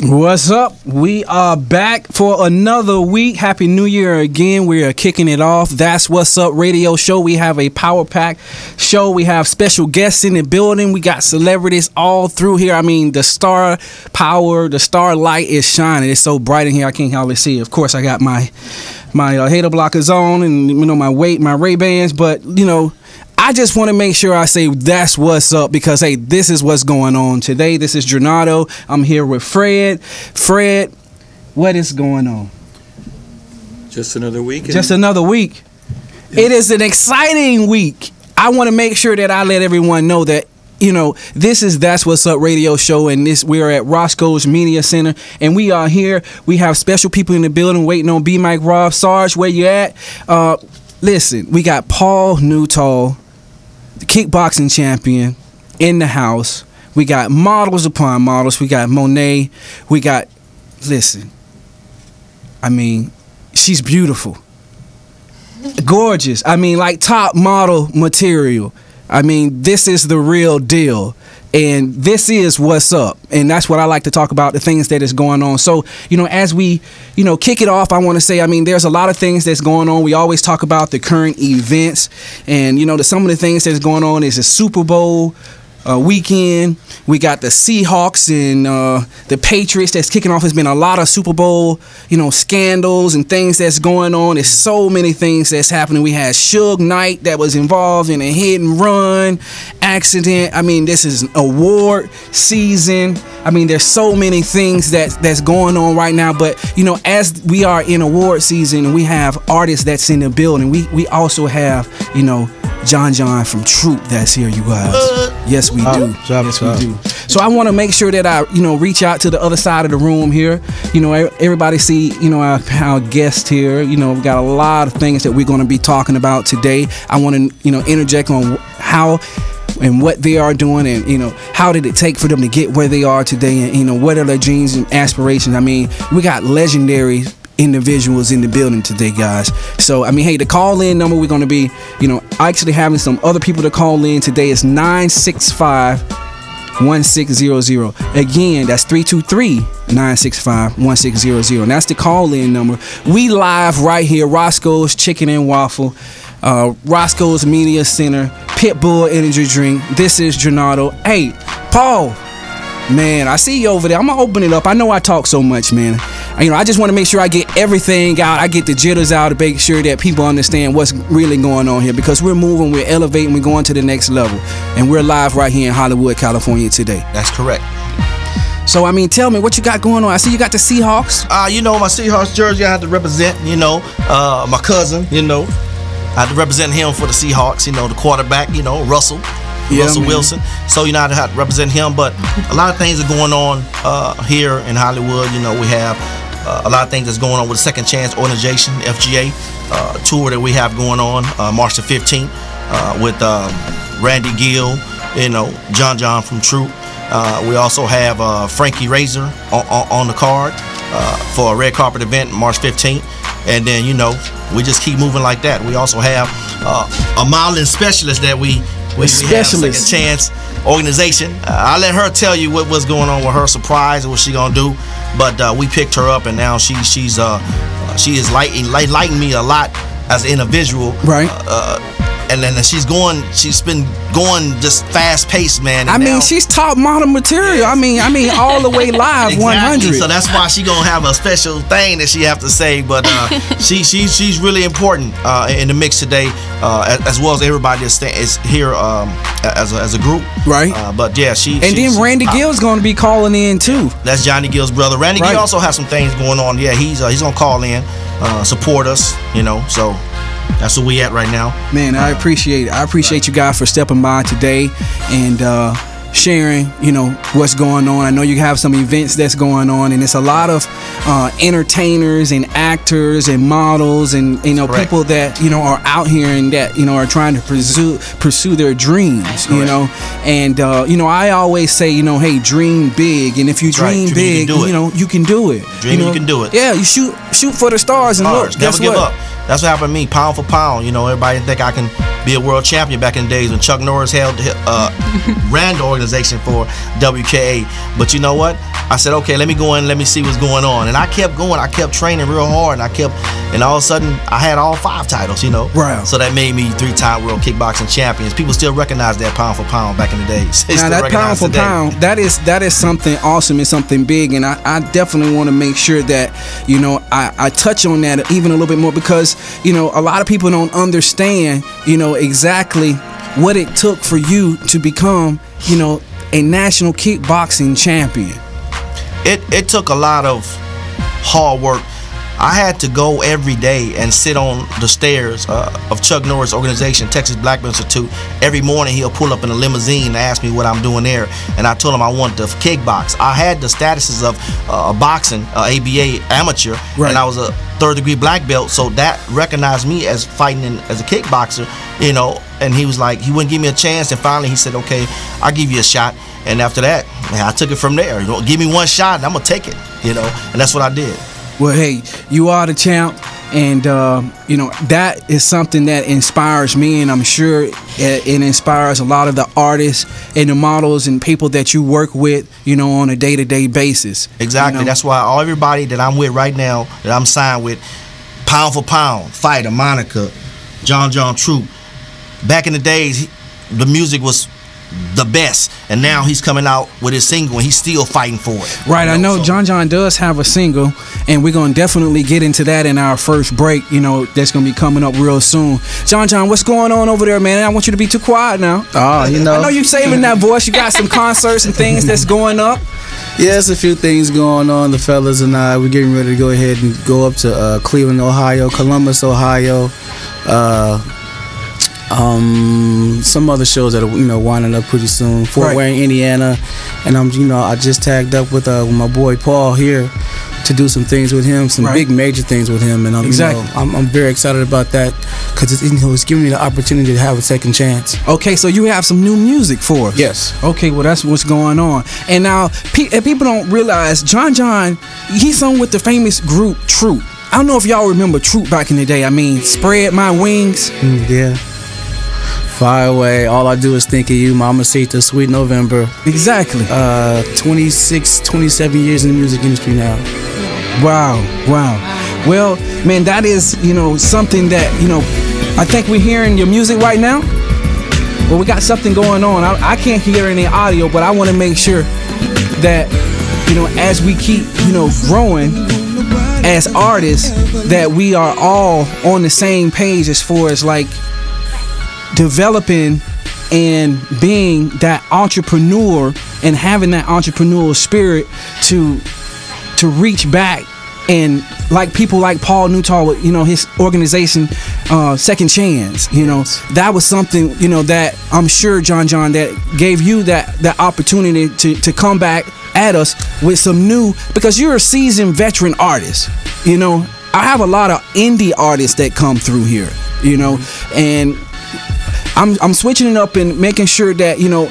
What's up? We are back for another week. Happy New Year again. We are kicking it off. That's What's Up Radio Show. We have a power pack show. We have special guests in the building. We got celebrities all through here. I mean, the star power, the star light is shining. It's so bright in here I can't hardly see. Of course, I got my hater blockers on and my Ray-Bans, but I just want to make sure I say that's what's up because, hey, this is what's going on today. This is Jornado. I'm here with Fred. Fred, what is going on? Just another week. Just another week. Yeah. It is an exciting week. I want to make sure that I let everyone know that, this is That's What's Up Radio Show, and we are at Roscoe's Media Center, and we are here. We have special people in the building waiting on B. Mike, Rob, Sarge, where you at? Listen, we got Paul Newtall, the kickboxing champion, in the house. We got models upon models. We got Monet. We got, listen, I mean, she's beautiful. Gorgeous. I mean, like top model material. I mean, this is the real deal. And this is what's up. And that's what I like to talk about, the things that is going on. So, as we, kick it off, I want to say, I mean, there's a lot of things that's going on. We always talk about the current events. And, some of the things that's going on is the Super Bowl weekend. We got the Seahawks and the Patriots that's kicking off. There's been a lot of Super Bowl, scandals and things that's going on. There's so many things that's happening. We had Suge Knight that was involved in a hit and run accident. I mean, this is an award season. I mean, there's so many things that's going on right now. But, as we are in award season and we have artists that's in the building, we also have, John from Troop that's here, you guys. Yes, we do. Yes, we do. So I want to make sure that I, reach out to the other side of the room here. Everybody see, our guest here. We got a lot of things that we're going to be talking about today. I want to, interject on how and what they are doing and, how did it take for them to get where they are today and, what are their dreams and aspirations. I mean, we got legendary individuals in the building today, guys. So I mean, hey, the call-in number, we're going to be actually having some other people to call in today. Is 965-1600. Again, that's 323-965-1600, and that's the call-in number. We live right here, Roscoe's Chicken and Waffle, Roscoe's Media Center, Pitbull Energy Drink. This is Jornado. Hey, Paul, man, I see you over there. I'm gonna open it up. I know I talk so much, man. I just want to make sure I get everything out. I get the jitters out to make sure that people understand what's really going on here, because we're moving, we're elevating, we're going to the next level, and we're live right here in Hollywood, California today. That's correct. So I mean, tell me what you got going on. I see you got the Seahawks. My Seahawks jersey I had to represent. My cousin. I had to represent him for the Seahawks. The quarterback. Russell. Yeah, Russell Wilson. So I had to represent him. But a lot of things are going on here in Hollywood. We have a lot of things that's going on with the Second Chance Organization, FGA, tour that we have going on March the 15th with Randy Gill, John from Troop. We also have Frankie Razor on the card for a red carpet event March 15th. And then, we just keep moving like that. We also have a modeling specialist that we have Second Chance Organization. I'll let her tell you what's going on with her surprise and what she's gonna do. But we picked her up, and now she is lighting me a lot as an individual. Right. And then she's been going just fast paced, man. I mean, she's top model material. Yes. I mean, all the way live, exactly. 100. So that's why she gonna have a special thing that she have to say. But she's really important in the mix today, as well as everybody is here as a group. Right. But yeah, then Randy Gill's gonna be calling in too. That's Johnny Gill's brother. Randy Gill also has some things going on. Yeah, he's gonna call in, support us. So. That's where we at right now. Man, I appreciate it. I appreciate you guys for stepping by today and sharing, what's going on. I know you have some events that's going on, and it's a lot of entertainers and actors and models and people that are out here and that are trying to pursue their dreams. And I always say, hey, dream big, and if you dream big, you can do it. Dream, you can do it. Yeah, you shoot for the stars and look. Never give up. That's what happened to me, pound for pound. Everybody think I can be a world champion back in the days when Chuck Norris ran the organization for WKA. But you know what? I said, okay, let me go in, let me see what's going on. And I kept going, I kept training real hard, and all of a sudden, I had all 5 titles, you know? Right. So that made me 3-time world kickboxing champions. People still recognize that pound for pound back in the days. Now that pound for pound, that is something awesome and something big, and I definitely want to make sure that, you know, I touch on that even a little bit more, because, you know, a lot of people don't understand, you know, exactly what it took for you to become, you know, a national kickboxing champion. It took a lot of hard work. I had to go every day and sit on the stairs of Chuck Norris' organization, Texas Black Belt Institute. Every morning he'll pull up in a limousine and ask me what I'm doing there, and I told him I want to kickbox. I had the statuses of boxing, ABA amateur, right. And I was a 3rd degree black belt, so that recognized me as fighting as a kickboxer, you know. And he was like, he wouldn't give me a chance, and finally he said, okay, I'll give you a shot. And after that, man, I took it from there. You know, give me one shot and I'm gonna take it, you know, and that's what I did. Well, hey, you are the champ, and you know, that is something that inspires me, and I'm sure it inspires a lot of the artists and the models and people that you work with, you know, on a day-to-day basis. Exactly. You know? That's why everybody that I'm with right now, that I'm signed with, pound for pound, Fighter, Monica, John Troop. Back in the days, the music was the best, and now he's coming out with his single and he's still fighting for it. Right, you know, I know so. John does have a single, and we're gonna definitely get into that in our first break, you know, that's gonna be coming up real soon. John, what's going on over there, man? I want you to be too quiet now. Oh, you know, I know you saving that voice. You got some concerts and things that's going up. Yeah, there's a few things going on. The fellas and I, we're getting ready to go ahead and go up to Cleveland, Ohio, Columbus, Ohio, some other shows that are, you know, winding up pretty soon. Fort Wayne, Indiana, and I just tagged up with my boy Paul here to do some things with him, some big major things with him, and I'm very excited about that, because it's giving me the opportunity to have a second chance. Okay, so you have some new music for us. Yes. Okay, well, that's what's going on. And now people don't realize John, he's sung with the famous group Troop. I don't know if y'all remember Troop back in the day. I mean, Spread My Wings. Yeah. Fire Away, All I Do Is Think of You, Mamacita, Sweet November. Exactly. 26, 27 years in the music industry now. Wow. Well, man, that is, you know, something that, you know, I think we're hearing your music right now. Well, we got something going on. I can't hear any audio, but I want to make sure that, you know, as we keep, you know, growing as artists, that we are all on the same page as far as, like, developing and being that entrepreneur and having that entrepreneurial spirit to reach back, and like people like Paul Newtall with, you know, his organization Second Chance, you know, that was something, you know, that I'm sure John that gave you that opportunity to come back at us with some new, because you're a seasoned veteran artist, you know. I have a lot of indie artists that come through here, you know, and I'm switching it up and making sure that, you know,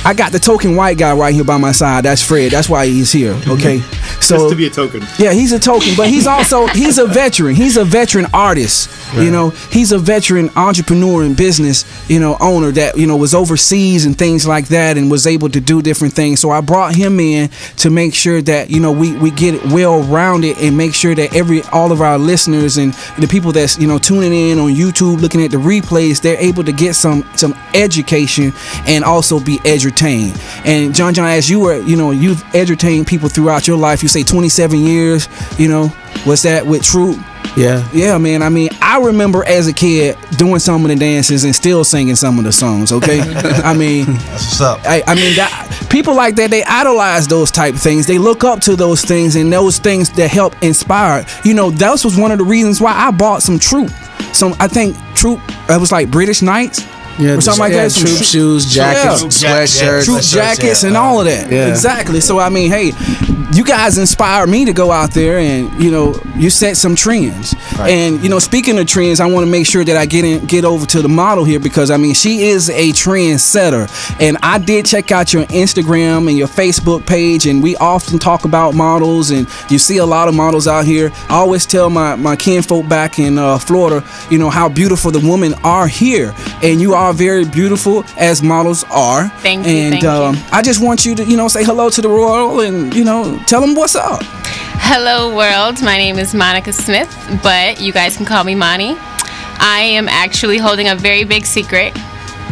I got the token white guy right here by my side. That's Fred. That's why he's here. Okay. So just to be a token. Yeah, he's a token, but he's a veteran. He's a veteran artist. Right. You know, he's a veteran entrepreneur and business, you know, owner that, you know, was overseas and things like that, and was able to do different things. So I brought him in to make sure that, you know, we get it well rounded, and make sure that all of our listeners and the people that's, you know, tuning in on YouTube, looking at the replays, they're able to get some education and also be entertained. And John, as you were, you know, you've entertained people throughout your life. You say 27 years, you know, what's that with Troop? Yeah, man. I mean, I remember as a kid doing some of the dances and still singing some of the songs. Okay, I mean, that's what's up. I mean, people like that, they idolize those type of things. They look up to those things, and those things that help inspire. You know, that was one of the reasons why I bought some Troop. I think Troop, it was like British Knights. or something like that. Some troop shoes, jackets, sweatshirts, troop jackets, and all of that. Yeah. Exactly. So I mean, hey, you guys inspire me to go out there and you set some trends. Right. And speaking of trends, I want to make sure that I get over to the model here, because I mean, she is a trend setter. And I did check out your Instagram and your Facebook page, and we often talk about models, and you see a lot of models out here. I always tell my kinfolk back in Florida, how beautiful the women are here, and you are very beautiful as models are. Thank you. And thank you. I just want you to say hello to the royal and tell them what's up. Hello world, my name is Monica Smith, but you guys can call me Monty. I am actually holding a very big secret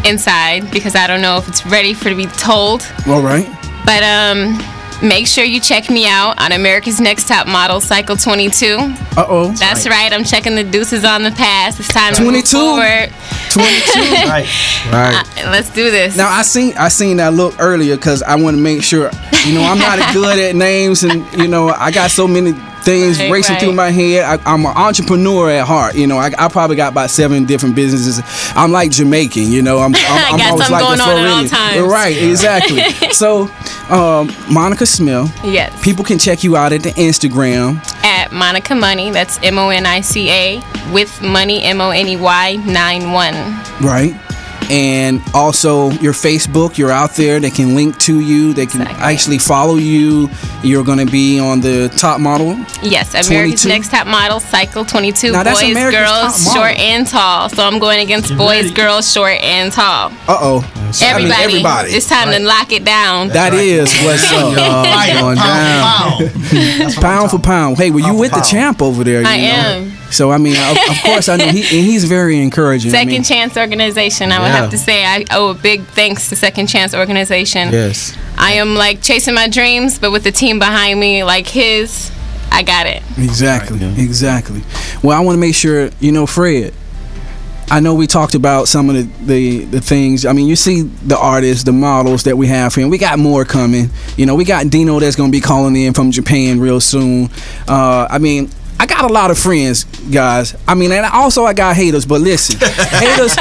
inside, because I don't know if it's ready for to be told. All right. But make sure you check me out on America's Next Top Model Cycle 22. Uh-oh. That's right. I'm checking the deuces on the past. It's time to 22. move forward. 22. Right. Let's do this. Now I seen that look earlier, because I want to make sure. I'm not good at names, and I got so many things racing through my head. I'm an entrepreneur at heart. I probably got about 7 different businesses. I'm like Jamaican. I'm got always something like going the on at all times. Right, exactly. So, Monica Smith. Yes. People can check you out at the Instagram At Monica Money. That's MONICA with money MONEY 91. right. And also your Facebook, you're out there. They can link to you. They can actually follow you. You're going to be on the top model. Yes, America's Next Top Model Cycle 22. Now, that's boys, America's girls, Top Model. short and tall. So I'm going against boys, girls, short and tall. Uh-oh. Everybody. It's time to lock it down. That is what's up. Going down. Pound for pound. Hey, well, you with the champ over there. I am. So, I mean, of course, I know he's very encouraging. Second Chance Organization. I would have to say I owe a big thanks to Second Chance Organization. Yes. I am like chasing my dreams, but with the team behind me like his, I got it. Exactly. Exactly. Well, I want to make sure, Fred, I know we talked about some of the things. I mean, you see the artists, the models that we have here, and we got more coming. We got Dino that's going to be calling in from Japan real soon. I mean, I got a lot of friends, guys. I mean, and also I got haters. But listen, haters.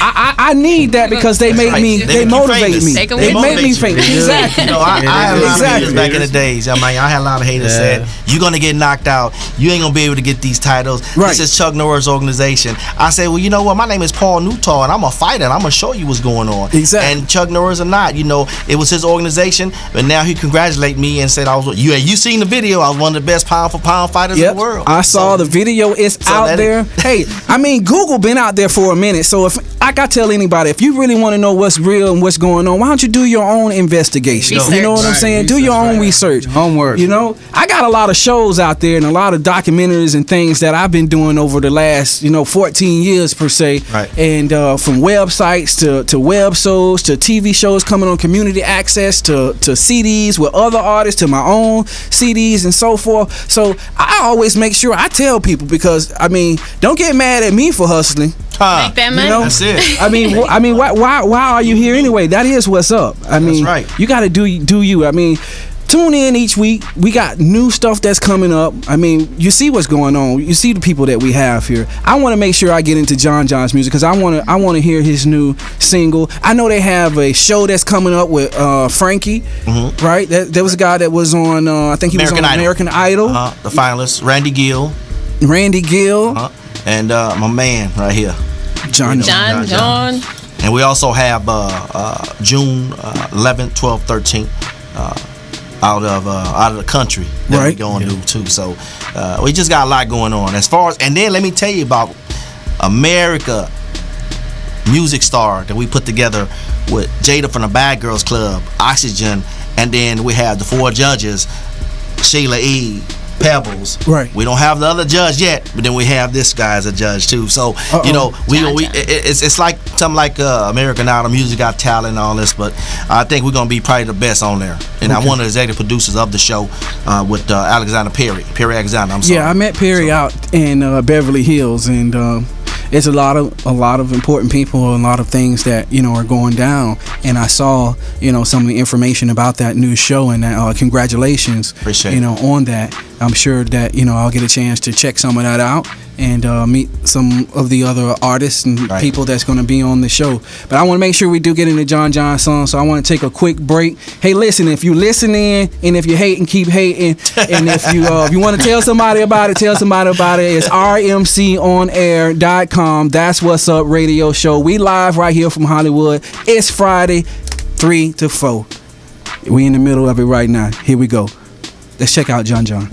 I need that, because they make me. They motivate me. They make me famous. Exactly. I had a lot of haters back in the days. I mean, I had a lot of haters said, "You're gonna get knocked out. You ain't gonna be able to get these titles. Right. This is Chuck Norris' organization." I said, "Well, you know what? My name is Paul Newtall, and I'm a fighter. And I'm gonna show you what's going on." Exactly. And Chuck Norris or not, it was his organization. But now he congratulated me and said, "I was you seen the video? I was one of the best pound for pound fighters in the world." I saw the video. It's out there. Hey, I mean, Google been out there for a minute. So if I gotta tell anybody, if you really want to know what's real and what's going on, why don't you do your own investigation? Research. You know what I'm saying? Do your own research. Homework. I got a lot of shows out there and a lot of documentaries and things that I've been doing over the last 14 years per se. Right. And from websites to web shows to TV shows coming on community access to CDs with other artists to my own CDs and so forth. So I always make sure I tell people, because I mean, don't get mad at me for hustling. Make that money. That's it. I mean, why are you here anyway? That is what's up. I mean, right. You got to do you. I mean, tune in each week. We got new stuff that's coming up. I mean, you see what's going on. You see the people that we have here. I want to make sure I get into John John's music, because I want to hear his new single. I know they have a show that's coming up with Frankie, right? There was a guy that was on. I think he was on American Idol. The finalist, Randy Gill. And my man right here, John. And we also have June 11th, 12th, 13th out of the country that we're going to too. So we just got a lot going on as far as. And then let me tell you about America Music Star that we put together with Jada from the Bad Girls Club, Oxygen, and then we have the 4 judges, Sheila E., Pebbles. Right. We don't have the other judge yet, but then we have this guy as a judge too. So it's like something like American Idol, Music Got Talent, and all this. But I think we're gonna be probably the best on there. And I'm one of the executive producers of the show with Alexander Perry Alexander. I'm sorry. Yeah, I met Perry out in Beverly Hills, and it's a lot of important people, a lot of things that are going down. And I saw some of the information about that new show, and congratulations. Appreciate it. On that. I'm sure that I'll get a chance to check some of that out and meet some of the other artists and people that's going to be on the show. But I want to make sure we do get into John John song, so I want to take a quick break. Hey, listen, if you listening and if you're hating, keep hating, and if you want to tell somebody about it, tell somebody about it. It's rmconair.com. That's What's Up Radio Show. We live right here from Hollywood. It's Friday, 3 to 4. We in the middle of it right now. Here we go. Let's check out John John.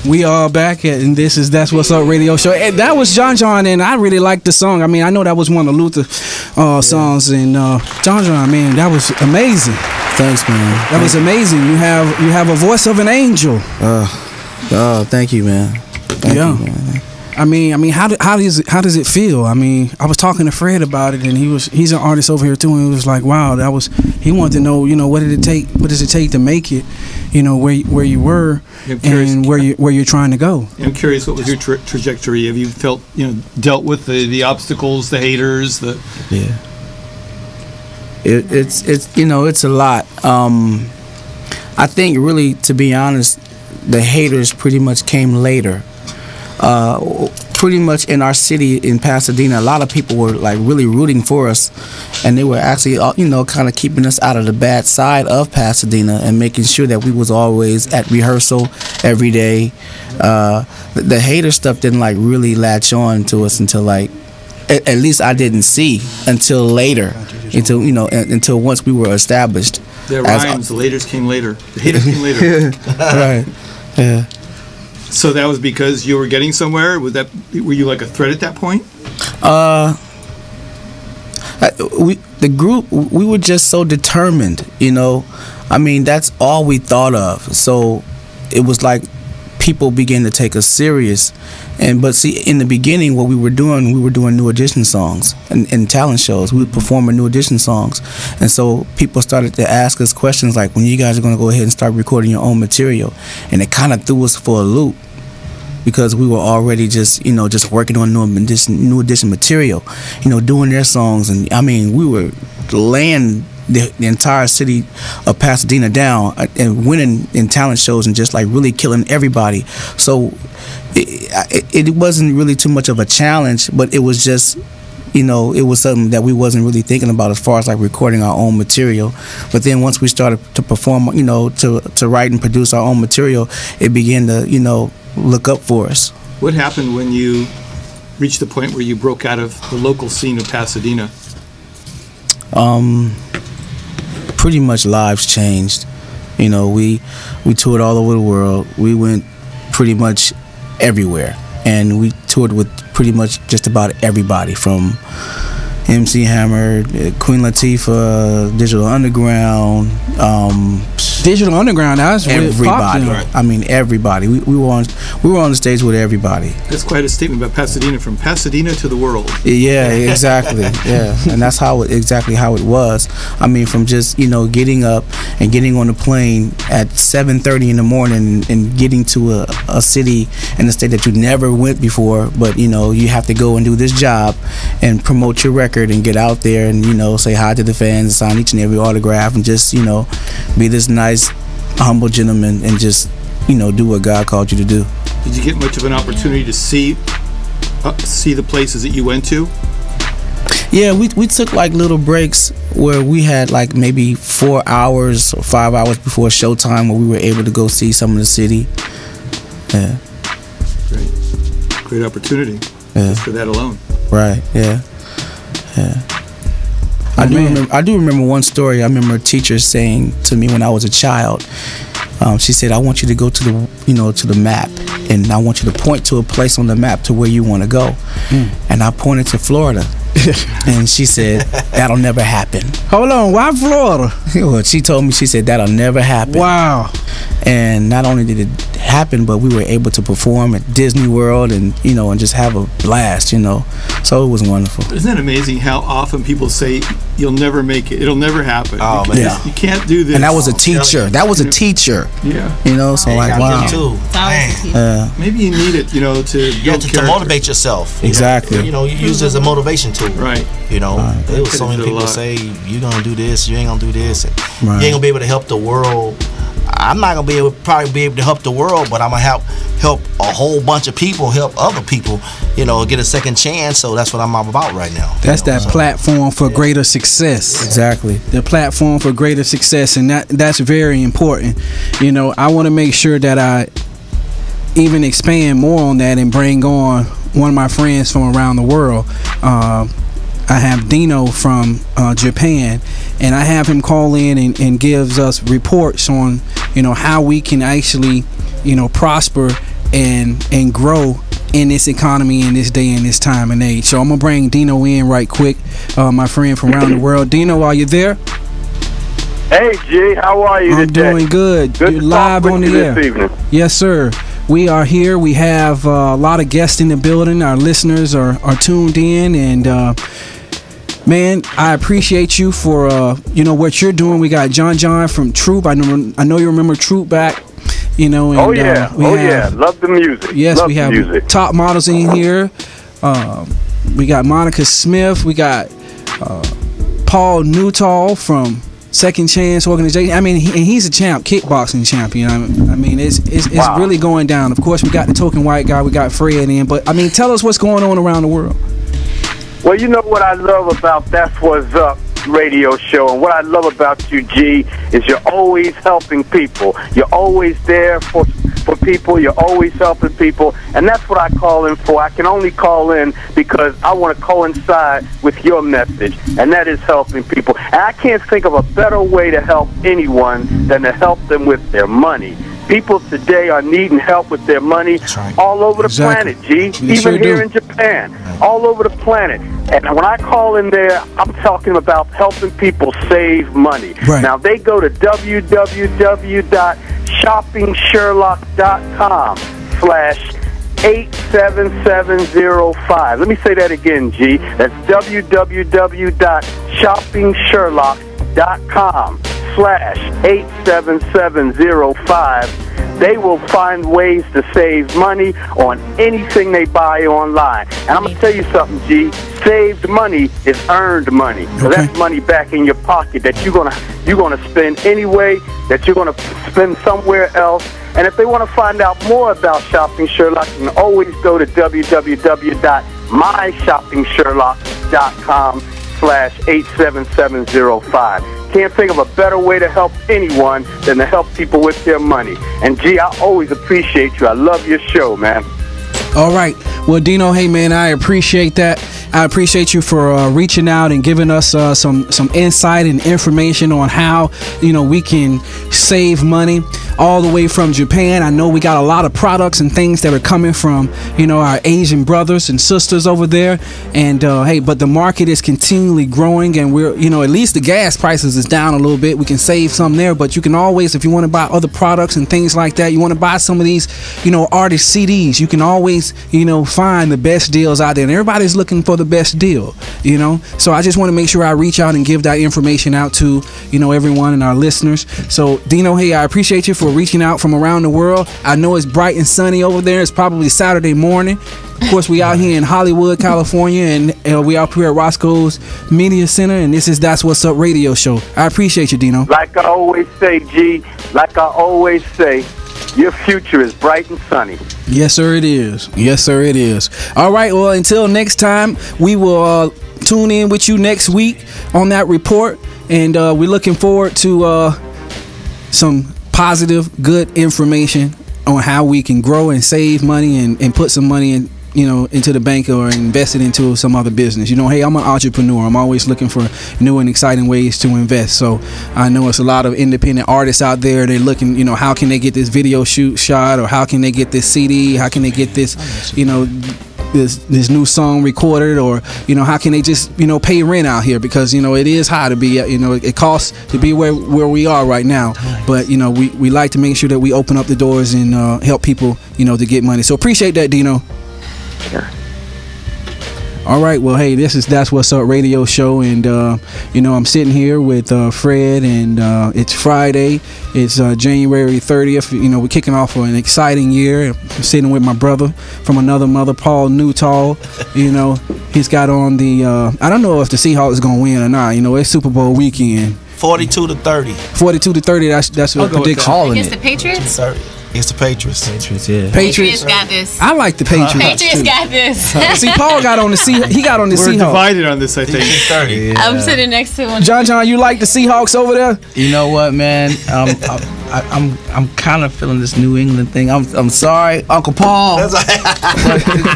We are back, and That's What's Up Radio Show. And that was John John, and I really liked the song. I mean, I know that was one of Luther songs, and John John, man, that was amazing. Thanks, man. That was amazing. You have a voice of an angel. Thank you, man. Thank you, man. I mean, how does it feel? I mean, I was talking to Fred about it, and he's an artist over here too, and he was like, wow, he wanted to know, what does it take to make it, where you were and where you're trying to go. I'm curious, what was your trajectory? Have you felt, dealt with the obstacles, the haters, Yeah. It's a lot. I think really, to be honest, the haters pretty much came later. Pretty much in our city in Pasadena, a lot of people were like really rooting for us, and they were actually, you know, kind of keeping us out of the bad side of Pasadena and making sure that we was always at rehearsal every day. The hater stuff didn't like really latch on to us until like, at least I didn't see until later, until once we were established. That rhymes. The haters came later. The haters came later. Right. Yeah. So that was because you were getting somewhere? Were you like a threat at that point? The group, we were just so determined, you know. I mean, that's all we thought of. So it was like people began to take us serious. But see, in the beginning, what we were doing New Edition songs and talent shows. We would perform New Edition songs. And so people started to ask us questions like, when you guys are going to go ahead and start recording your own material? And it kind of threw us for a loop, because we were already just working on New Edition material, doing their songs. And I mean, we were laying the entire city of Pasadena down and winning in talent shows and just like really killing everybody. So it wasn't really too much of a challenge, but it was just, it was something that we wasn't really thinking about as far as like recording our own material. But then once we started to perform, to write and produce our own material, it began to, look up for us. What happened when you reached the point where you broke out of the local scene of Pasadena? Pretty much lives changed. We toured all over the world. We went pretty much everywhere, and we toured with pretty much just about everybody, from MC Hammer, Queen Latifah, Digital Underground. Digital Underground, that was really everybody. Popular. I mean, everybody. We were on the stage with everybody. That's quite a statement about Pasadena, from Pasadena to the world. Yeah, exactly. Yeah, and that's exactly how it was. I mean, from just getting up and getting on the plane at 7:30 in the morning and getting to a city in a state that you never went before, but you have to go and do this job and promote your record and get out there and say hi to the fans, sign each and every autograph, and just be this nice, humble gentleman and just do what God called you to do. Did you get much of an opportunity to see the places that you went to? Yeah, we took like little breaks where we had like maybe 4 hours or 5 hours before showtime where we were able to go see some of the city. Yeah. Great opportunity. Yeah. Just for that alone. Right. Yeah. I do remember one story. I remember a teacher saying to me when I was a child, she said, "I want you to go to the map, and I want you to point to a place on the map to where you want to go." And I pointed to Florida. And she said, "That'll never happen." Hold on, why Florida? Well, she told me, she said, "That'll never happen." Wow. And not only did it happen, but we were able to perform at Disney World and and just have a blast, so it was wonderful. Isn't that amazing how often people say you'll never make it, it'll never happen? Oh, man. Yeah. You can't do this. And that was a teacher. Yeah. So like, wow. Too. Maybe you need it, to motivate yourself. Exactly. You use it as a motivation tool. Right. There was so many people say, you're gonna do this, you ain't gonna do this, and you ain't gonna be able to help the world. I'm not gonna probably be able to help the world, but I'm gonna help a whole bunch of people, help other people, get a second chance. So that's what I'm about right now. That's that platform for greater success. Exactly. The platform for greater success, and that's very important. I want to make sure that I even expand more on that and bring on one of my friends from around the world. I have Dino from Japan, and I have him call in and gives us reports on how we can actually prosper and grow in this economy in this day and this time and age. So I'm gonna bring Dino in right quick, my friend from around the world. Dino, are you there? Hey G, how are you today? I'm doing good. Good You're to live talk on with the you air. this evening. Yes, sir. We are here. We have a lot of guests in the building. Our listeners are tuned in, and man, I appreciate you for what you're doing. We got John from Troop. I know you remember Troop back. And, oh yeah, love the music. Yes, love we have music. top models in here. We got Monica Smith. We got Paul Newtall from Second Chance organization. I mean, he's a champ, kickboxing champion. I mean, it's Wow. really going down. Of course, we got the token white guy, we got Fred in, but I mean, tell us what's going on around the world. Well, you know what I love about That's What's Up radio show, and what I love about you, G, is you're always helping people. You're always there for people. You're always helping people, and that's what I call in for. I can only call in because I want to coincide with your message, and that is helping people. And I can't think of a better way to help anyone than to help them with their money. People today are needing help with their money all over the planet, G. Even here in Japan, all over the planet. And when I call in there, I'm talking about helping people save money. Right. Now, they go to www.shoppingsherlock.com/87705. Let me say that again, G. That's www.shoppingsherlock.com/87705. They will find ways to save money on anything they buy online. And I'm going to tell you something, G. Saved money is earned money. So that's money back in your pocket that you're gonna spend anyway, that you're going to spend somewhere else. And if they want to find out more about Shopping Sherlock, you can always go to www.myshoppingSherlock.com/87705. Can't think of a better way to help anyone than to help people with their money. And G, I always appreciate you. I love your show, man. All right. Well, Dino, hey, man, I appreciate that. I appreciate you for reaching out and giving us some insight and information on how, we can save money all the way from Japan. I know we got a lot of products and things that are coming from, our Asian brothers and sisters over there. And, hey, but the market is continually growing, and we're, at least the gas prices is down a little bit. We can save some there, but you can always, if you want to buy other products and things like that, you want to buy some of these, artist CDs, you can always, find the best deals out there. And everybody's looking for the best deal, So I just want to make sure I reach out and give that information out to, everyone and our listeners. So, Dino, hey, I appreciate you for reaching out from around the world. I know it's bright and sunny over there. It's probably Saturday morning. Of course, we out here in Hollywood, California, and we out here at Roscoe's Media Center, and this is That's What's Up radio show. I appreciate you, Dino. Like I always say, G, your future is bright and sunny. Yes, sir, it is. Yes, sir, it is. All right, well, until next time, we will tune in with you next week on that report, and we're looking forward to some positive, good information on how we can grow and save money and put some money in, into the bank or invest it into some other business. Hey, I'm an entrepreneur. I'm always looking for new and exciting ways to invest. So I know it's a lot of independent artists out there. They're looking, how can they get this video shoot shot, or how can they get this CD? How can they get this, this new song recorded, or how can they just pay rent out here, because it is high to be it costs to be where we are right now. But we like to make sure that we open up the doors and help people to get money. So appreciate that, Dino. Yeah. All right, well, hey, this is That's What's Up radio show, and I'm sitting here with Fred, and it's Friday. It's January 30th. We're kicking off an exciting year. I'm sitting with my brother from another mother, Paul Newtall. He's got on the I don't know if the Seahawks is gonna win or not. It's Super Bowl weekend. 42-30. 42-30. That's what prediction. Against the Patriots. It's the Patriots. Patriots got this. I like the Patriots. Patriots got this. See, Paul got on the Seahawks. He got on the We're Seahawks. divided on this, I think. 30. Yeah. I'm sitting next to one. John, you like the Seahawks over there? You know what, man? I'm kind of feeling this New England thing. I'm sorry, Uncle Paul. But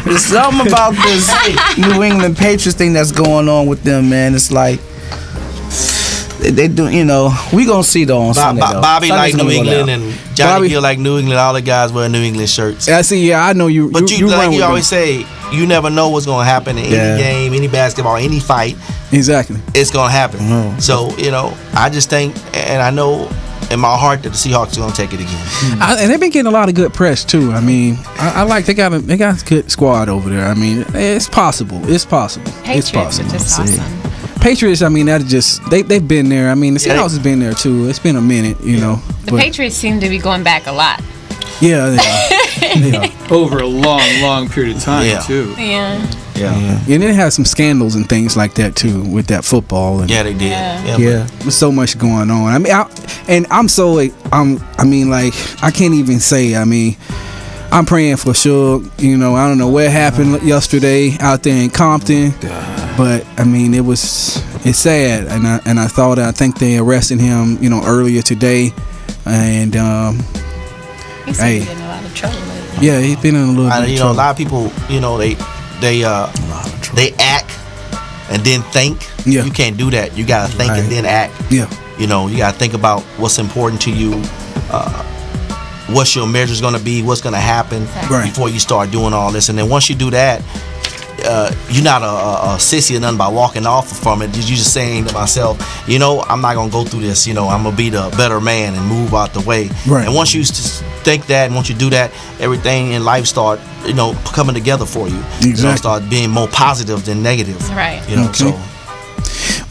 there's something about this New England Patriots thing that's going on with them, man. It's like they do, we gonna see though on Sunday. Bobby like New England, and Johnny Gill like New England. All the guys wear New England shirts. I see. Yeah, I know you. But you like you always say, you never know what's gonna happen in any game, any basketball, any fight. Exactly. It's gonna happen. Mm-hmm. So I just think, and I know in my heart that the Seahawks are gonna take it again. And they've been getting a lot of good press too. I mean, I like they got a good squad over there. I mean, it's possible. It's possible. Patriots it's possible. are just awesome. Patriots, I mean, that just they've been there. I mean, the Seahawks has been there too. It's been a minute, The Patriots seem to be going back a lot. Yeah, they are. Over a long period of time, too. Yeah. And it has some scandals and things like that too with that football. And Yeah, they did. Yeah. there's so much going on. I mean, I mean, like, I can't even say. I mean, I'm praying for sure. You know, I don't know what happened yesterday out there in Compton, but I mean, it's sad. And I think they arrested him, you know, earlier today, and He's been in a lot of trouble lately. yeah, he's been in a little bit. You know, a lot of people, you know, they act and then think. Yeah. You can't do that. You gotta think and then act. Yeah. You know, you gotta think about what's important to you, what's your measures gonna be, what's gonna happen Right. before you start doing all this. And then once you do that, you're not a sissy or nothing by walking off from it. You're just saying to myself, you know, I'm not gonna go through this. You know, I'm gonna be the better man and move out the way. Right. And once you think that, and once you do that, everything in life start, you know, coming together for you. Exactly. You know, start being more positive than negative. Right. You know, Okay. so.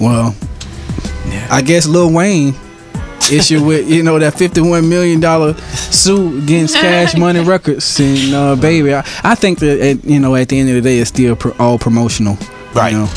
Well, I guess Lil Wayne issue with, you know, that $51 million suit against Cash Money Records, and baby, I think that you know, at the end of the day, it's still all promotional, Right. You know?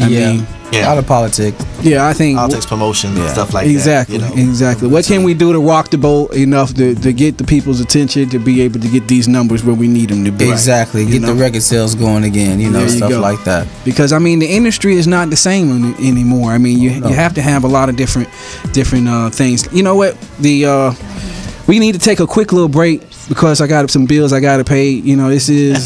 I mean, Yeah. Out of politics. yeah, I think Politics, promotion, and stuff like exactly, that. You know? exactly. What can we do to rock the boat enough to get the people's attention to be able to get these numbers where we need them to be? Exactly. You Get know? the record sales going again, you know, There you stuff go. like that. Because I mean, the industry is not the same anymore. I mean, you have to have a lot of different things. You know what? We need to take a quick little break because I got some bills I got to pay. You know, this is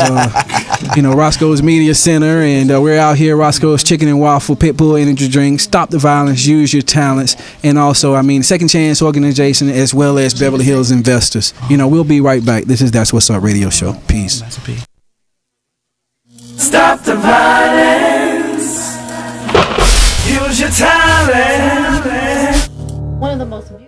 you know, Roscoe's Media Center, and we're out here. Roscoe's Chicken and Waffle, Pitbull Energy Drink, Stop the Violence, Use Your Talents, and also, I mean, Second Chance Organization, as well as Beverly Hills Investors. You know, we'll be right back. This is That's What's Up Radio Show. Peace. Stop the violence. Use your talent. One of the most beautiful.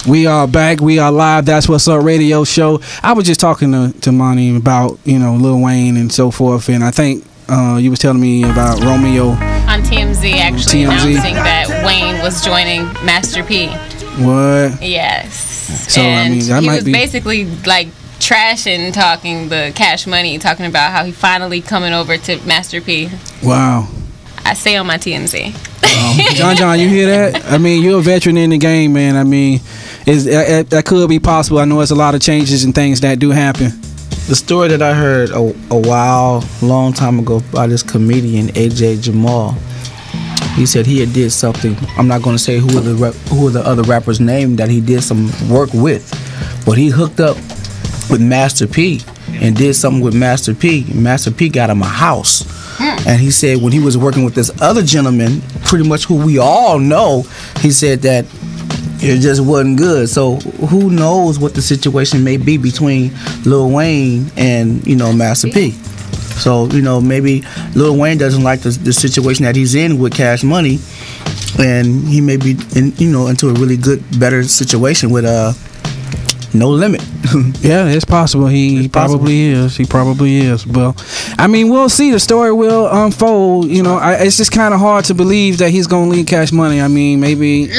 We are back. We are live. That's What's Up Radio Show. I was just talking to Monty about, you know, Lil Wayne and so forth, and I think you was telling me about Romeo. On TMZ, actually TMZ. announcing that Wayne was joining Master P. What? Yes. So, I and mean, that he might was be- basically like trashing, talking the Cash Money, talking about how he finally coming over to Master P. Wow. I say on my TMZ. John, you hear that? I mean, you're a veteran in the game, man. I mean, that could be possible. I know it's a lot of changes and things that do happen. The story that I heard a long time ago by this comedian AJ Jamal, he said he had did something. I'm not going to say who are the other rappers' name that he did some work with, but he hooked up with Master P and did something with Master P. Master P got him a house. And he said when he was working with this other gentleman, pretty much who we all know, he said that it just wasn't good. So who knows what the situation may be between Lil Wayne and, you know, Master P. So, you know, maybe Lil Wayne doesn't like the situation that he's in with Cash Money, and he may be into a really good, better situation with No Limit. Yeah, it's possible. He probably is. Well, I mean, we'll see. The story will unfold. You know, it's just kind of hard to believe that he's gonna leave Cash Money. I mean, maybe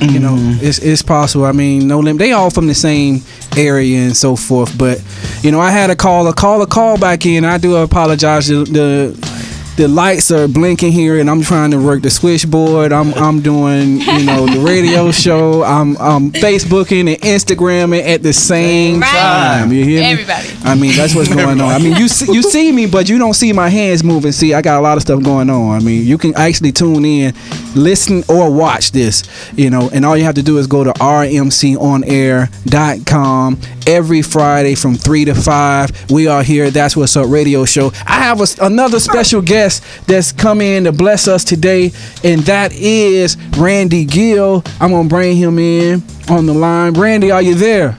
you know, it's possible. I mean, No Limit. They all from the same area and so forth. But you know, I had a call back in. I do apologize. The lights are blinking here, and I'm trying to work the switchboard. I'm doing, you know, the radio show. I'm Facebooking and Instagramming at the same time. You hear me? Everybody. I mean, that's what's going on. I mean, you see me, but you don't see my hands moving. See, I got a lot of stuff going on. I mean, you can actually tune in, listen, or watch this, you know, and all you have to do is go to rmconair.com every Friday from 3 to 5. We are here. That's What's Up Radio Show. I have another special guest that's come in to bless us today, and that is Randy Gill. I'm gonna bring him in on the line. Randy, are you there?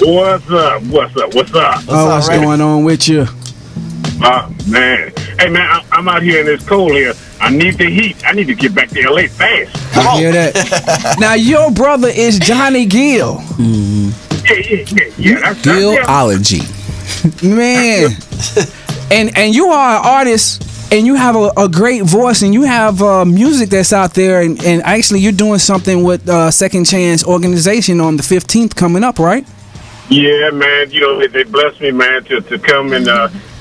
What's up? What's Going on with you? Man. Hey, man, I'm out here in this cold here. I need the heat. I need to get back to LA fast. I hear that. Now, your brother is Johnny Gill. Yeah. That's Gillology. Man. And you are an artist, and you have a great voice, and you have music that's out there, and actually you're doing something with Second Chance Organization on the 15th coming up, right? Yeah, man. You know, they blessed me, man, to come and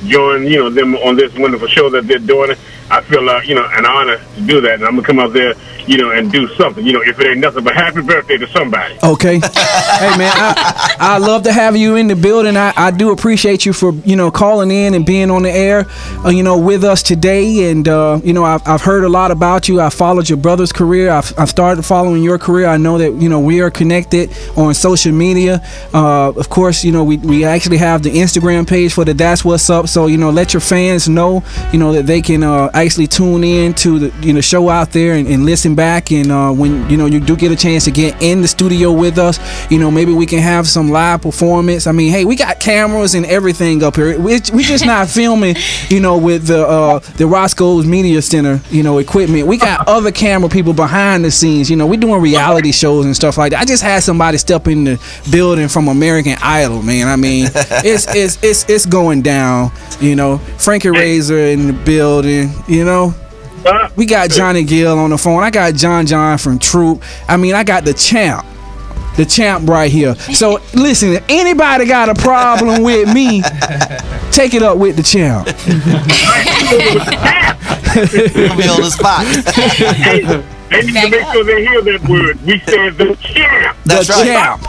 join, them on this wonderful show that they're doing. I feel, an honor to do that. And I'm going to come out there, and do something. If it ain't nothing but happy birthday to somebody. Okay. Hey, man, I love to have you in the building. I do appreciate you for, calling in and being on the air, with us today. And, I've heard a lot about you. I followed your brother's career. I've started following your career. I know that, we are connected on social media. Of course, we actually have the Instagram page for the That's What's Up. So, let your fans know, that they can actually tune in to the show out there and listen back. And when, you do get a chance to get in the studio with us, maybe we can have some live performance. I mean, hey, we got cameras and everything up here. We just not filming, with the Roscoe's Media Center, equipment. We got other camera people behind the scenes. We're doing reality shows and stuff like that. I just had somebody step in the building from American Idol, man. I mean, it's going down. Frankie Razor in the building. We got Johnny Gill on the phone. I got John from Troop. I mean, I got the champ right here. So listen, if anybody got a problem with me, take it up with the champ. You'll be on the spot. They need to make sure they hear that word. We said the champ. That's the right. champ.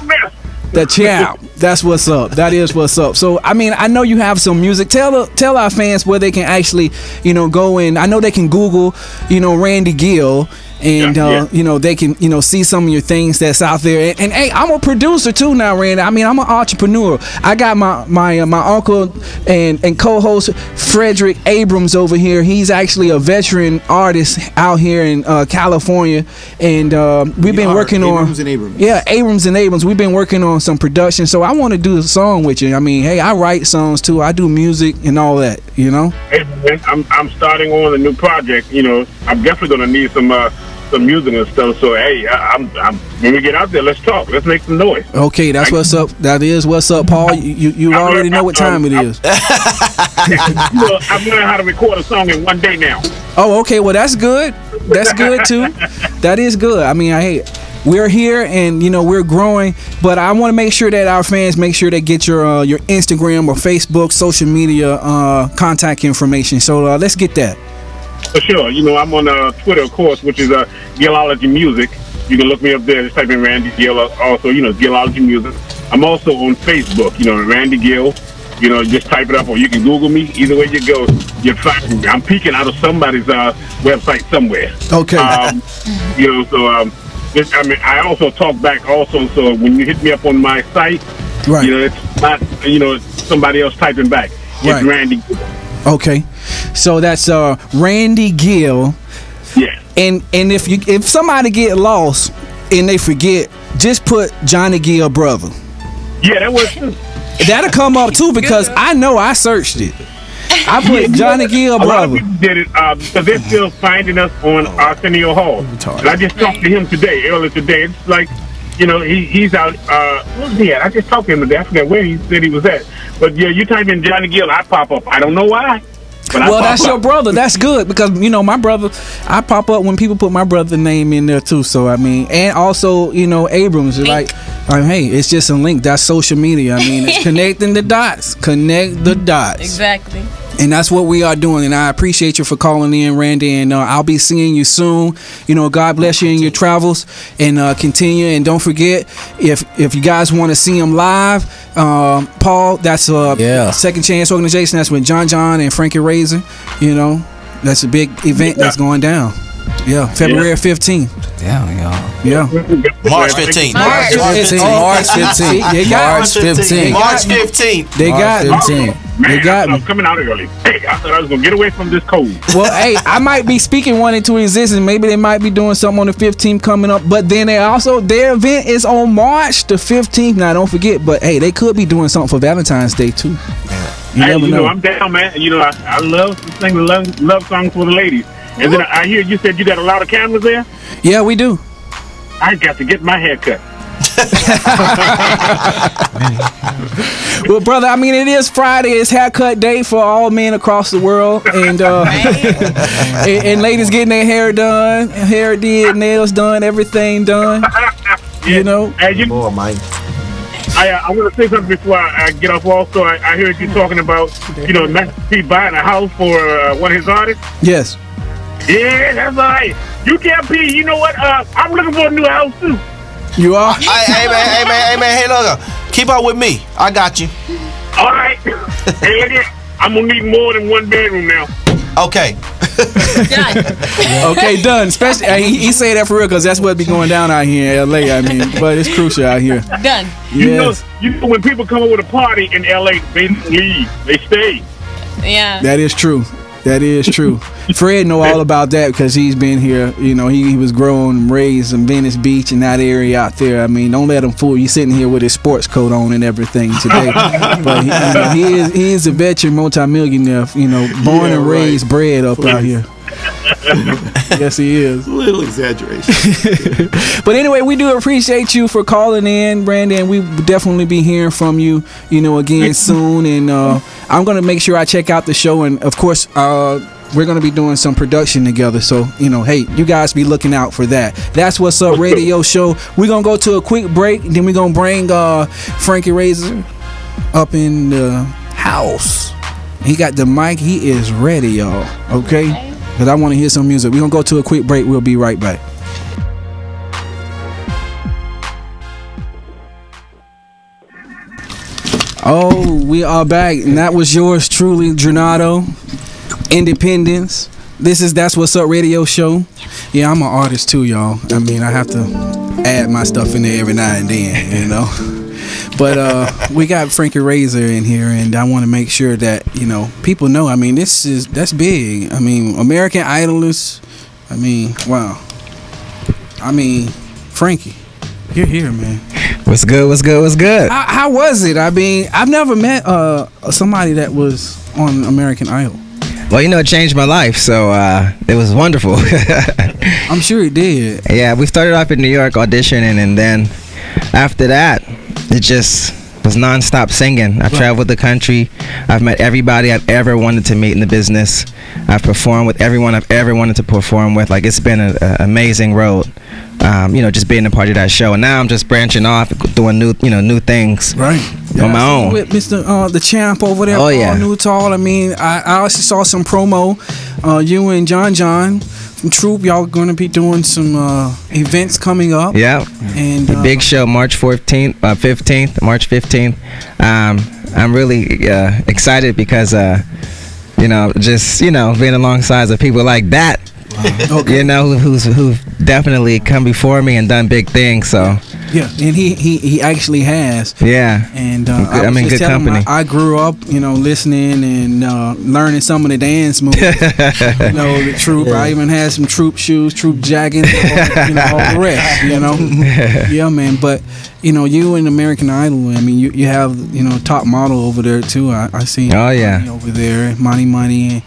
The champ. That's what's up. That is what's up. So, I mean, I know you have some music. Tell our fans where they can actually, go in. I know they can Google, Randy Gill. And they can see some of your things that's out there. And hey, I'm a producer too now, Randy. I mean, I'm an entrepreneur. I got my uncle and co-host Frederick Abrams over here. He's actually a veteran artist out here in California, and we've been working on Abrams and Abrams. We've been working on some production. So I want to do a song with you. I mean, hey, I write songs too. I do music and all that. Hey, man, I'm starting on a new project. I'm definitely gonna need some music and stuff. So hey, I'm when we get out there, let's talk. Let's make some noise. Okay, that's what's up. That is what's up, Paul. You already know what time it is. I've learned how to record a song in one day now. Oh, okay. Well, that's good. That's good too. That is good. I mean, we're here and we're growing, but I want to make sure that our fans make sure they get your Instagram or Facebook, social media contact information. So let's get that. For sure. I'm on Twitter, of course, which is Gillology Music. You can look me up there. Just type in Randy Gill. Also, Gillology Music. I'm also on Facebook, Randy Gill. Just type it up, or you can Google me. Either way you go, you'll find me. I'm peeking out of somebody's website somewhere. Okay. I also talk back also, so when you hit me up on my site, right. It's not, somebody else typing back. It's right. Randy Gill. Okay. So that's Randy Gill. Yeah. And if somebody get lost and they forget, just put Johnny Gill brother. Yeah, that works too. That'll come up too, because I know I searched it. I put Johnny Gill brother. A lot of people did it because they're still finding us on Arsenio Hall. And I just talked to him earlier today. It's like, he's out. Where's he at? I just talked to him today. I forgot where he said he was at. But yeah, you type in Johnny Gill, I pop up. I don't know why. Well, that's your brother. That's good, because my brother, I pop up when people put my brother's name in there too. So I mean, and also Abrams is like, hey, it's just a link. That's social media. I mean, it's connecting the dots. Connect the dots. Exactly. And that's what we are doing. And I appreciate you for calling in, Randy. And I'll be seeing you soon. God bless you in your travels, and continue. And don't forget, if you guys want to see him live, Paul, that's Second Chance Organization. That's with John and Frankie Razor. That's a big event that's going down. Yeah, February 15th. Damn, y'all. Yeah. March 15th. March 15th. March 15th. March 15th. They got me. They got me. I'm coming out early. Hey, I thought I was going to get away from this cold. Well, hey, I might be speaking one into existence. Maybe they might be doing something on the 15th coming up. But then their event is on March the 15th. Now, don't forget. But, hey, they could be doing something for Valentine's Day, too. You never know. I'm down, man. I love to sing the love songs for the ladies. And then I hear you said you got a lot of cameras there? Yeah, we do. I got to get my hair cut. Well, brother, I mean, it is Friday. It's haircut day for all men across the world. And and ladies getting their hair done, hair did, nails done, everything done. As you Mike. I want to say something before I get off. Also, I heard you talking about, Master P buying a house for one of his artists. Yes. Yeah, that's right. UTMP, you know what? I'm looking for a new house too. You are? Hey man, hey look, keep up with me. I got you. All right. Hey, look at, I'm gonna need more than one bedroom now. Okay. Okay, done. Especially he say that for real because that's what be going down out here in LA. I mean, but it's crucial out here. Done. Yes. You know when people come up with a party in LA, they don't leave. They stay. Yeah. That is true. That is true. Fred know all about that because he's been here. He was grown and raised in Venice Beach and that area out there. I mean, don't let him fool you. Sitting here with his sports coat on and everything today. But he is a veteran multimillionaire. Born and raised, bred up out here. Yes, he is. A little exaggeration. But anyway, we do appreciate you for calling in, Brandon. We will definitely be hearing from you, again soon. And I'm going to make sure I check out the show. And, of course, we're going to be doing some production together. So, hey, you guys be looking out for that. That's What's Up Radio Show. We're going to go to a quick break. Then we're going to bring Frankie Razor up in the house. He got the mic. He is ready, y'all. Okay? Because I want to hear some music. We're going to go to a quick break. We'll be right back. Oh, we are back. And that was yours truly, Drenado. Independence. That's What's Up Radio Show. Yeah, I'm an artist too, y'all. I mean, I have to add my stuff in there every now and then, But we got Frankie Razor in here, and I want to make sure that people know. I mean, that's big. I mean, American Idol is. I mean, wow. I mean, Frankie, you're here, man. What's good? What's good? What's good? How was it? I mean, I've never met somebody that was on American Idol. Well, it changed my life, so it was wonderful. I'm sure it did. Yeah, we started off in New York auditioning, and then after that, it just was nonstop singing. I've traveled the country. I've met everybody I've ever wanted to meet in the business. I've performed with everyone I've ever wanted to perform with. Like, it's been an amazing road. Just being a part of that show, and now I'm just branching off, doing new things on my own. With Mr. The Champ over there, oh yeah, New Tall. I mean, I also saw some promo. You and John from Troop, y'all going to be doing some events coming up. Yeah, and the big show March 15th. I'm really excited because just being alongside of people like that. Okay. Who've definitely come before me and done big things. So yeah, and he actually has. Yeah, and I'm in good company. I grew up, listening and learning some of the dance moves. The Troop. Yeah. I even had some Troop shoes, Troop jackets, all the rest. Yeah, man. But you in American Idol. I mean, you have top model over there too. I seen. Oh yeah, over there, Money.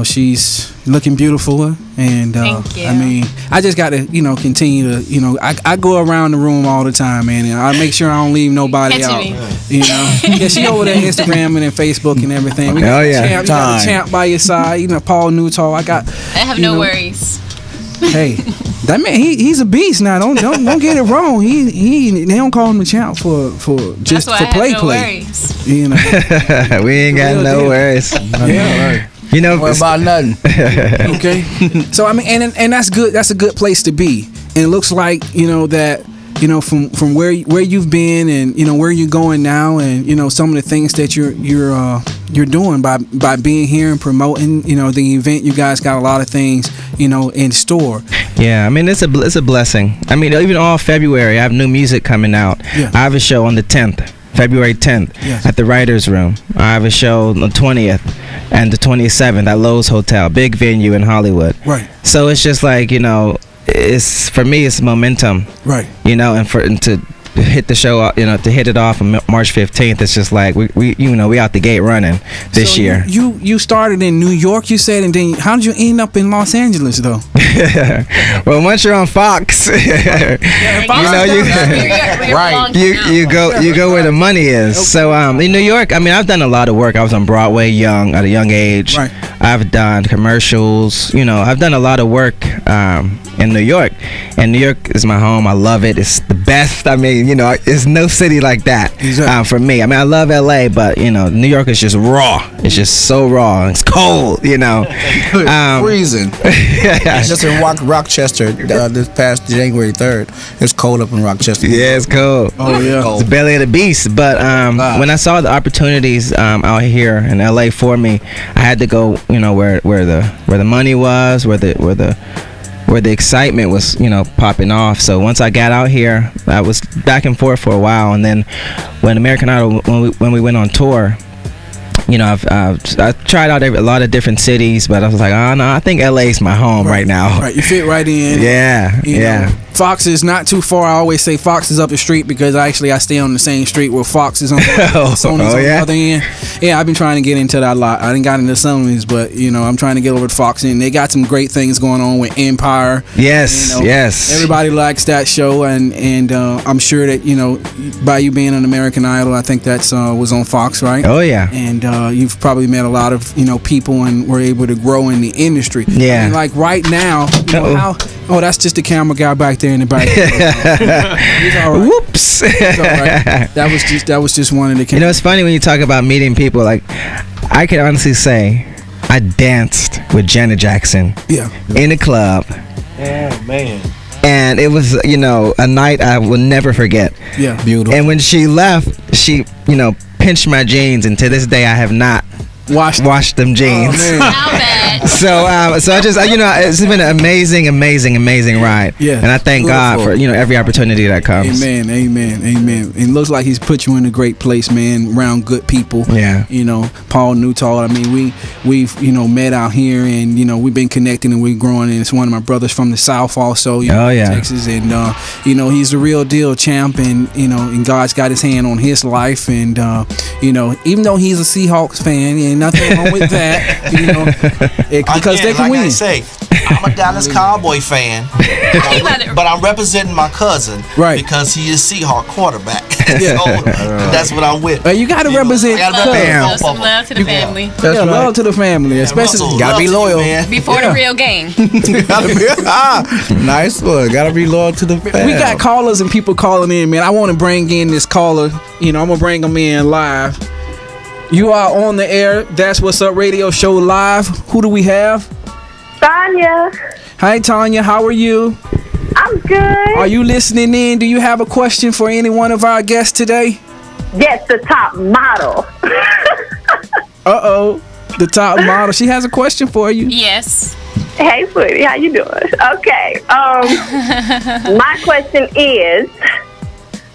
She's looking beautiful, and thank you. I mean, I just got to continue to I go around the room all the time, man, and I make sure I don't leave nobody out. Yeah, she over there Instagram and Facebook and everything. We got Champ, you got the Champ by your side, Paul Newtall. I have no worries. Hey, that man, he's a beast now. Don't get it wrong. They don't call him the Champ for just for play. Worries. We ain't got no worries. Yeah, right. What about nothing? Okay. So I mean, and that's good. That's a good place to be. And it looks like that from where you've been and where you're going now, and some of the things that you're doing by being here and promoting the event. You guys got a lot of things in store. Yeah, I mean it's a blessing. I mean, even all February I have new music coming out. Yeah. I have a show on the 10th. February 10th at the Writers Room. I have a show on the 20th and the 27th at Lowe's Hotel, big venue in Hollywood. Right. So it's just like it's for me it's momentum. Right. And to hit the show, to hit it off on March 15th, it's just like we out the gate running this year. You started in New York, you said, and then how did you end up in Los Angeles though? Well, once you're on Fox, you go where the money is. Okay. So in New York, I mean, I've done a lot of work. I was on Broadway at a young age. Right. I've done commercials. I've done a lot of work in New York, and New York is my home. I love it. It's the best. I mean, there's no city like that for me. I mean, I love LA, but New York is just raw. It's just so raw. It's cold. Freezing. Just in Rochester this past January 3rd. It's cold up in Rochester. Yeah, it's cold. Oh yeah, it's the belly of the beast. But when I saw the opportunities out here in LA for me, I had to go. Where the money was, where the excitement was, popping off. So once I got out here, I was back and forth for a while, and then when American Idol, when we went on tour, I tried out a lot of different cities, but I was like, oh no, I think LA's my home right now. Right, you fit right in. Yeah. Fox is not too far. I always say Fox is up the street because I stay on the same street where Fox is on. Sony's on the other end. Yeah, I've been trying to get into that a lot. I didn't got into Sony's, but I'm trying to get over to Fox, and they got some great things going on with Empire. Yes, yes. Everybody likes that show, and I'm sure that by you being an American Idol, I think that's was on Fox, right? Oh yeah. And you've probably met a lot of people and were able to grow in the industry. Yeah. And like right now, that's just the camera guy back there in the back. He's all right. Whoops. He's all right. That was just one of the. It's funny when you talk about meeting people. Like, I can honestly say, I danced with Janet Jackson. Yeah. In a club. Oh man. And it was, a night I will never forget. Yeah. Beautiful. And when she left, she, pinched my jeans, and to this day I have not washed them jeans. Oh, man. So I just it's been an amazing ride. Yeah. And I thank God for every opportunity that comes. Amen. And it looks like He's put you in a great place, man, around good people. Yeah. Paul Newtall. I mean, we've met out here, and we've been connecting and we're growing. And it's one of my brothers from the South, also. Texas, and he's the real deal, champ, and and God's got His hand on his life, and even though he's a Seahawks fan, ain't nothing wrong with that, because they can win. I say, I'm a Dallas Cowboy fan, but I'm representing my cousin, right? Because he is Seahawk quarterback. Yeah. So that's what I'm with. You got to represent. Some love to the family. Love to the family, especially. Gotta be loyal, man. Before the real game. Nice one. Gotta be loyal to the family. We got callers and people calling in, man. I want to bring in this caller. I'm gonna bring them in live. You are on the air. That's What's Up Radio Show live. Who do we have? Tanya. Hi, Tanya. How are you? I'm good. Are you listening in? Do you have a question for any one of our guests today? Yes, the top model. The top model. She has a question for you. Yes. Hey, sweetie. How you doing? Okay. My question is,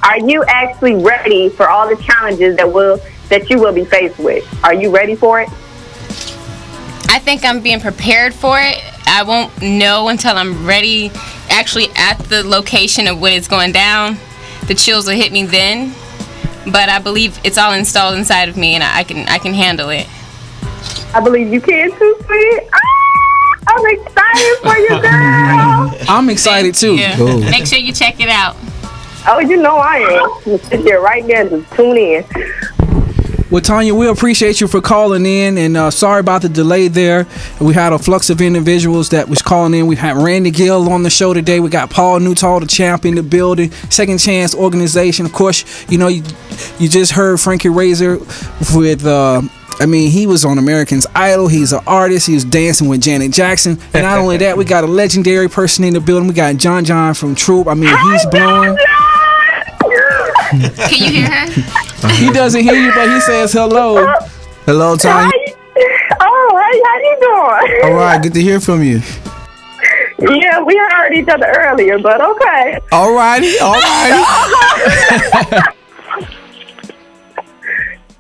are you actually ready for all the challenges that you will be faced with? Are you ready for it? I think I'm being prepared for it. I won't know until I'm ready, actually at the location of when it's going down. The chills will hit me then, but I believe it's all installed inside of me, and I can handle it. I believe you can too, sweetie. I'm excited for you, girl. I'm excited too. Make sure you check it out. Oh, I am. Sit here right there and just tune in. Well, Tanya, we appreciate you for calling in, and sorry about the delay there. We had a flux of individuals that was calling in. We had Randy Gill on the show today. We got Paul Newtall, the champ, in the building. Second Chance Organization. Of course, you just heard Frankie Razor with he was on American's Idol. He's an artist. He was dancing with Janet Jackson. And not only that, we got a legendary person in the building. We got John from Troop. He's blowing. Can you hear her? He doesn't hear you, but he says hello. Hello, Tanya. How you doing? All right, good to hear from you. Yeah, we heard each other earlier, but okay. All righty.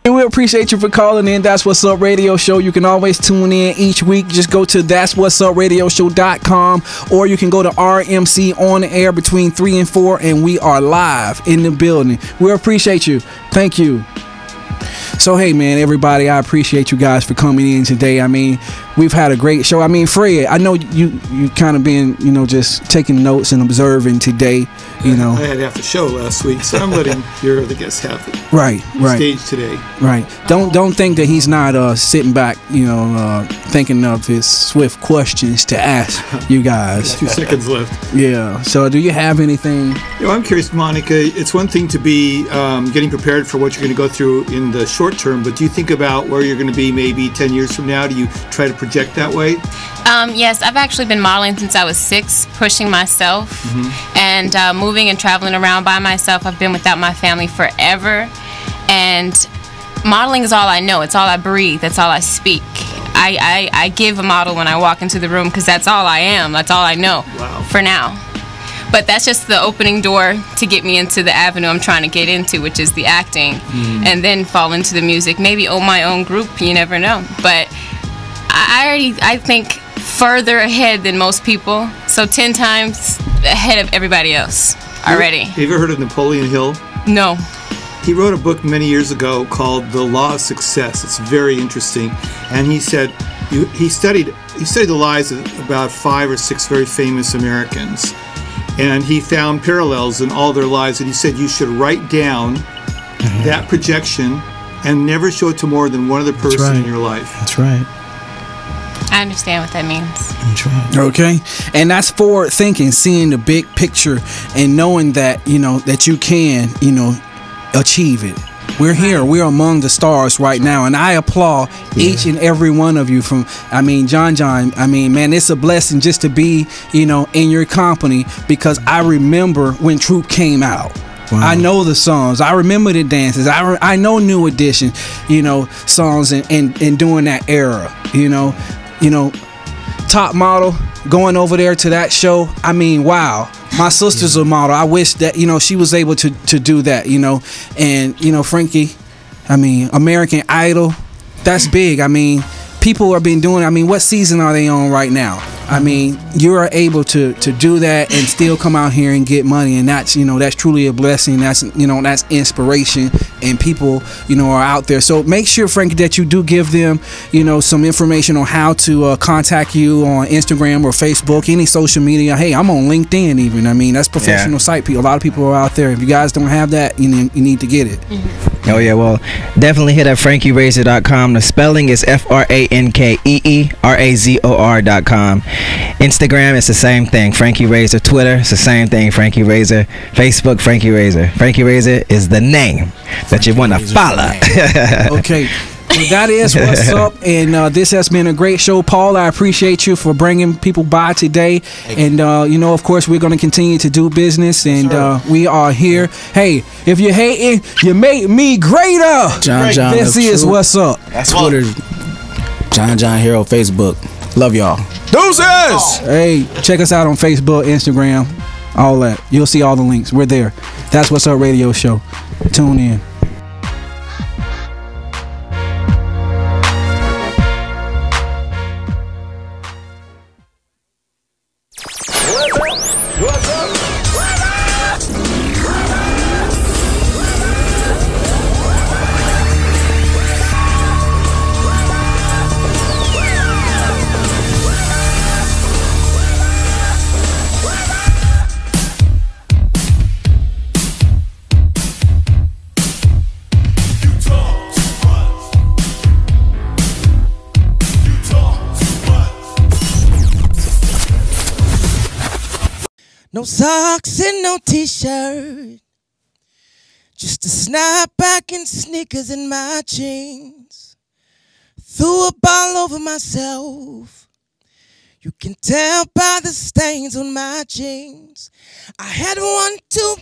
And we appreciate you for calling in. That's What's Up Radio Show. You can always tune in each week. Just go to that'swhatsupradioshow.com, or you can go to RMC on the air between 3 and 4, and we are live in the building. We appreciate you. Thank you. So hey man, everybody, I appreciate you guys for coming in today. I mean, we've had a great show. I mean, Fred, I know you kind of been, you know, just taking notes and observing today. You know, I had half the show last week, so I'm letting your other guests have it. Right. Stage today. Right. Don't think that he's not sitting back, you know, thinking of his swift questions to ask you guys. 2 seconds left. Yeah. So do you have anything? You know, I'm curious, Monica. It's one thing to be getting prepared for what you're going to go through in the short term, but do you think about where you're going to be maybe 10 years from now? Do you try to project that way? Yes, I've actually been modeling since I was 6, pushing myself and moving and traveling around by myself. I've been without my family forever, and modeling is all I know. It's all I breathe. That's all I speak. I give a model when I walk into the room because that's all I am. That's all I know for now. But that's just the opening door to get me into the avenue I'm trying to get into, which is the acting, and then fall into the music. Maybe own my own group. You never know. But I think further ahead than most people. So 10 times ahead of everybody else already. Have you ever heard of Napoleon Hill? No. He wrote a book many years ago called The Law of Success. It's very interesting. And he said he studied the lives of about 5 or 6 very famous Americans. And he found parallels in all their lives. And he said you should write down that projection and never show it to more than one other person in your life. That's right. I understand what that means. That's right. Okay. And that's forward thinking, seeing the big picture and knowing that, you know, that you can, you know, achieve it. We're here. We're among the stars right now. And I applaud each and every one of you from, I mean, John, I mean, man, it's a blessing just to be, you know, in your company, because I remember when Troop came out. Wow. I know the songs. I remember the dances. I know New Edition, you know, songs and during that era, you know, Top Model, going over there to that show. I mean, wow. My sister's a model. I wish that, you know, she was able to do that, you know. And, you know, Frankie, I mean, American Idol, that's big. I mean, people have been doing, I mean, what season are they on right now? I mean, you are able to do that and still come out here and get money, and that's, you know, that's truly a blessing. That's, you know, that's inspiration, and people, you know, are out there. So make sure, Frankie, that you do give them, you know, some information on how to contact you on Instagram or Facebook, any social media. Hey, I'm on LinkedIn even. I mean, that's professional site. A lot of people are out there. If you guys don't have that, you need to get it. Oh yeah, well, definitely hit up FrankieRazor.com. The spelling is FrankieRazor.com. Instagram, it's the same thing, Frankie Razor. Twitter, it's the same thing, Frankie Razor. Facebook, Frankie Razor. Frankie Razor is the name that you want to follow. Okay. Well, that is what's up, and this has been a great show, Paul. I appreciate you for bringing people by today, and you know, of course, we're going to continue to do business, and we are here. Hey, if you're hating, you make me greater. John this is what's up. That's Twitter, John Hero, Facebook. Love y'all. Deuces! Hey, check us out on Facebook, Instagram, all that. You'll see all the links. We're there. That's What's Up Radio Show. Tune in. No socks and no t-shirt, just a snapback and sneakers in my jeans. Threw up all over myself, you can tell by the stains on my jeans. I had 1, 2